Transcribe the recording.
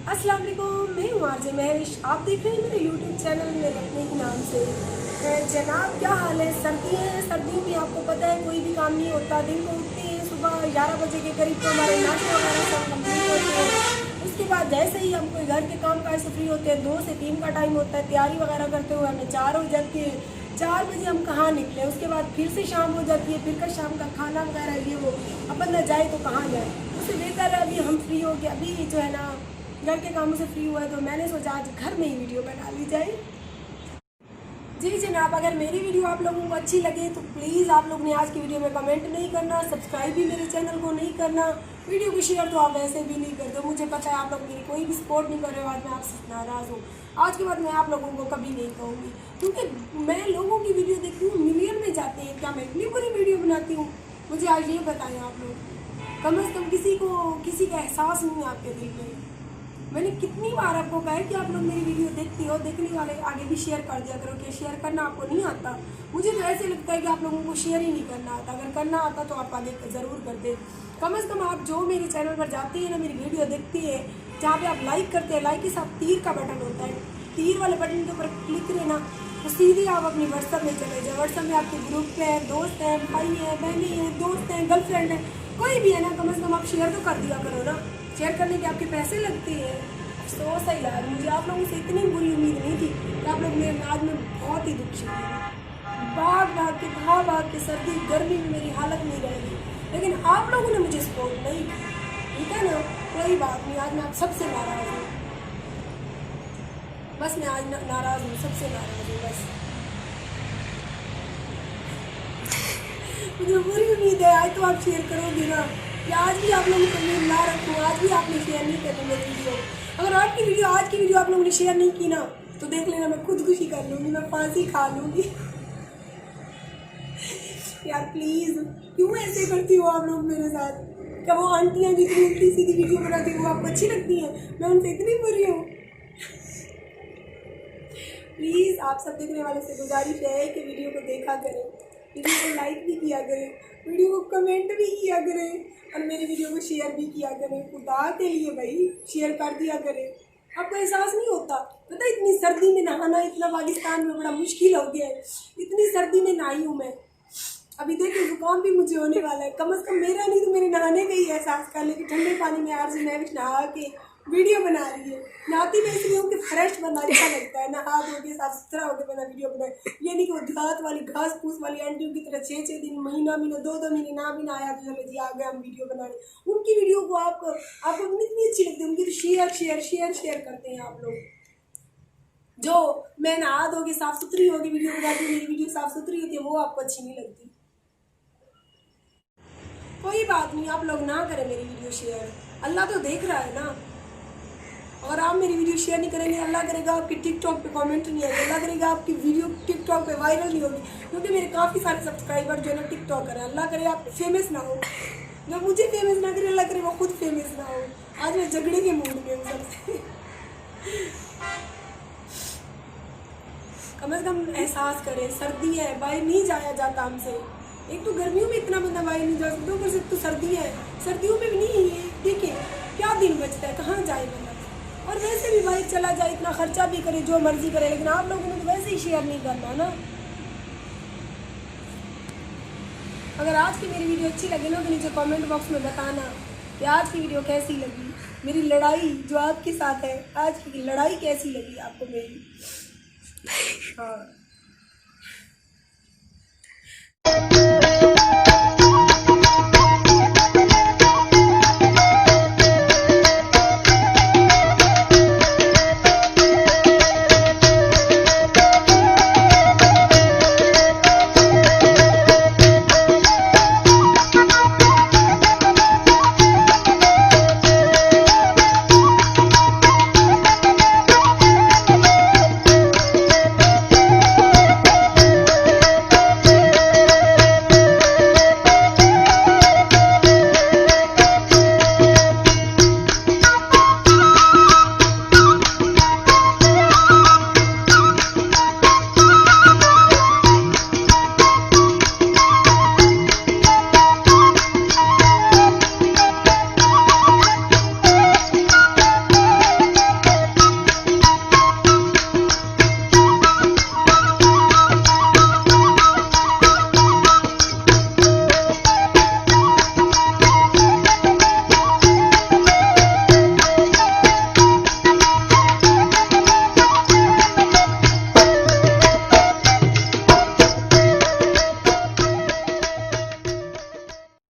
अस्सलाम वालेकुम, मैं हूँ आरजे महविश। आप देख रहे हैं मेरे यूट्यूब चैनल मेरे अपने ही नाम से। जनाब, क्या हाल है? सर्दी है, सर्दियों में आपको पता है कोई भी काम नहीं होता। दिन को उठते हैं सुबह 11 बजे के करीब तो हमारे नाश्ते वगैरह सब कंप्लीट होते हैं। उसके बाद जैसे ही हम कोई घर के काम काज से फ्री होते हैं, 2 से 3 का टाइम होता है, तैयारी वगैरह करते हुए हमें 4 हो जाती है। 4 बजे हम कहाँ निकले, उसके बाद फिर से शाम हो जाती है, फिर का शाम का खाना वगैरह ये वो, अपन न जाए तो कहाँ जाए। उससे बेहतर है अभी हम फ्री हो गए, अभी जो है ना घर के कामों से फ्री हुआ है, तो मैंने सोचा आज घर में ही वीडियो बना ली जाए। जी जनाब, अगर मेरी वीडियो आप लोगों को अच्छी लगे तो प्लीज़ आप लोग ने आज की वीडियो में कमेंट नहीं करना, सब्सक्राइब भी मेरे चैनल को नहीं करना, वीडियो को शेयर तो आप वैसे भी नहीं करते। मुझे पता है आप लोग मेरी कोई भी सपोर्ट नहीं कर रहे हो, आज मैं आपसे नाराज़ हूँ। आज के बाद मैं आप लोगों को कभी नहीं कहूँगी, क्योंकि मैं लोगों की वीडियो देखती हूँ, मिलियन में जाते हैं। क्या मैं इतनी बुरी वीडियो बनाती हूँ? मुझे आज ये बताएं आप लोग। कम से कम किसी का एहसास नहीं है आपके दिल में। मैंने कितनी बार आपको कहा है कि आप लोग मेरी वीडियो देखती हो, देखने वाले आगे भी शेयर कर दिया करो। कि शेयर करना आपको नहीं आता? मुझे तो ऐसे लगता है कि आप लोगों को शेयर ही नहीं करना आता। अगर करना आता तो आप आगे ज़रूर करते। कम से कम आप जो मेरे चैनल पर जाती है ना, मेरी वीडियो देखती है, जहाँ पे आप लाइक करते हैं, लाइक के साथ तीर का बटन होता है, तीर वाले बटन के ऊपर क्लिक करें ना तो सीधे आप अपनी व्हाट्सअप में चले जाए। व्हाट्सअप में आपके ग्रुप हैं, दोस्त हैं, भाई हैं, बहनें हैं, दोस्त हैं, गर्लफ्रेंड है, कोई भी है ना, कम से कम आप शेयर तो कर दिया करो ना। शेयर करने के आपके पैसे लगते हैं। अफसोस है यार, मुझे आप लोगों से इतनी बुरी उम्मीद नहीं थी कि आप लोग मेरे आज में बहुत ही दुखी होंगे। भाग के सर्दी गर्मी में मेरी हालत नहीं रहेगी, लेकिन आप लोगों ने मुझे सपोर्ट नहीं किया। ठीक है ना, कोई बात नहीं, आज मैं आप सबसे नाराज़ हूँ। बस मैं आज नाराज़ हूँ, सबसे नाराज़ हूँ बस। मुझे बुरी उम्मीद है आज तो आप शेयर करोगे ना, या आज भी आप लोगों को उम्मीद ना रखूँ, आज भी आपने शेयर नहीं करनी मेरी वीडियो। अगर आज की वीडियो आप लोगों ने शेयर नहीं की ना तो देख लेना, मैं खुदकुशी कर लूँगी, मैं फांसी खा लूँगी। यार प्लीज़, क्यों ऐसे करती हो आप लोग मेरे साथ? क्या वो आंटियाँ जितनी उल्टी सीधी वीडियो बनाती हैं वो आपको अच्छी लगती हैं? मैं उनसे इतनी बुरी हूँ? प्लीज़ आप सब देखने वालों से गुजारिश है कि वीडियो को देखा करें, वीडियो को लाइक भी किया करें, वीडियो को कमेंट भी किया करें, और मेरी वीडियो को शेयर भी किया करें। खुदा के लिए भाई शेयर कर दिया करें। आपको एहसास नहीं होता? पता है इतनी सर्दी में नहाना इतना पाकिस्तान में बड़ा मुश्किल हो गया है। इतनी सर्दी में नहाई हूँ मैं, अभी देखिए जुकाम भी मुझे होने वाला है। कम से कम मेरा नहीं तो मेरे नहाने का ही एहसास कर ले कि ठंडे पानी में आरजे महविश नहा के वीडियो बना रही है। नहाती मैं इसलिए हूँ कि फ्रेश बंदा अच्छा लगता है, नहा धो के साफ सुथरा होकर बंदा वीडियो बनाए। ये नहीं कि वो देहात वाली घास फूस वाली आंटियों की तरह 6-6 दिन, महीना 2-2 महीने ना भी ना आया तो चलो जी आ गए हम वीडियो बनाने। उनकी वीडियो को आपको इतनी अच्छी लगती है, उनकी शेयर करते हैं आप लोग। जो मैं नहा धो के साफ सुथरी होगी वीडियो बनाती हूँ, मेरी वीडियो साफ सुथरी होती है, वो आपको अच्छी नहीं लगती। कोई बात नहीं, आप लोग ना करें मेरी वीडियो शेयर, अल्लाह तो देख रहा है ना। और आप मेरी वीडियो शेयर नहीं करेंगे, अल्लाह करेगा आपकी टिकटॉक पे कमेंट नहीं आएगा, अल्लाह करेगा आपकी वीडियो टिकटॉक पे वायरल नहीं होगी, क्योंकि मेरे काफ़ी सारे सब्सक्राइबर जो है ना टिकटॉकर हैं। अल्लाह करे आप फेमस ना हो, जो मुझे फेमस ना करे, अल्लाह करे वो खुद फेमस ना हो। आज मैं झगड़े के मूड में हूँ सबसे। कम से कम एहसास करें, सर्दी है, बाहर नहीं जाया जाता हमसे। एक तो गर्मियों में इतना बंदा बाहर नहीं जा सकता, ऊपर से तो सर्दी है, सर्दियों में भी नहीं। देखिए क्या दिन बचता है, कहाँ जाए बंदा? और वैसे भी बाइक चला जाए, इतना खर्चा भी करे, जो मर्जी करे, लेकिन आप लोगों ने तो वैसे ही शेयर नहीं करना ना। अगर आज की मेरी वीडियो अच्छी लगी ना तो नीचे कमेंट बॉक्स में बताना कि आज की वीडियो कैसी लगी। मेरी लड़ाई जो आपके साथ है, आज की लड़ाई कैसी लगी आपको मेरी? हाँ।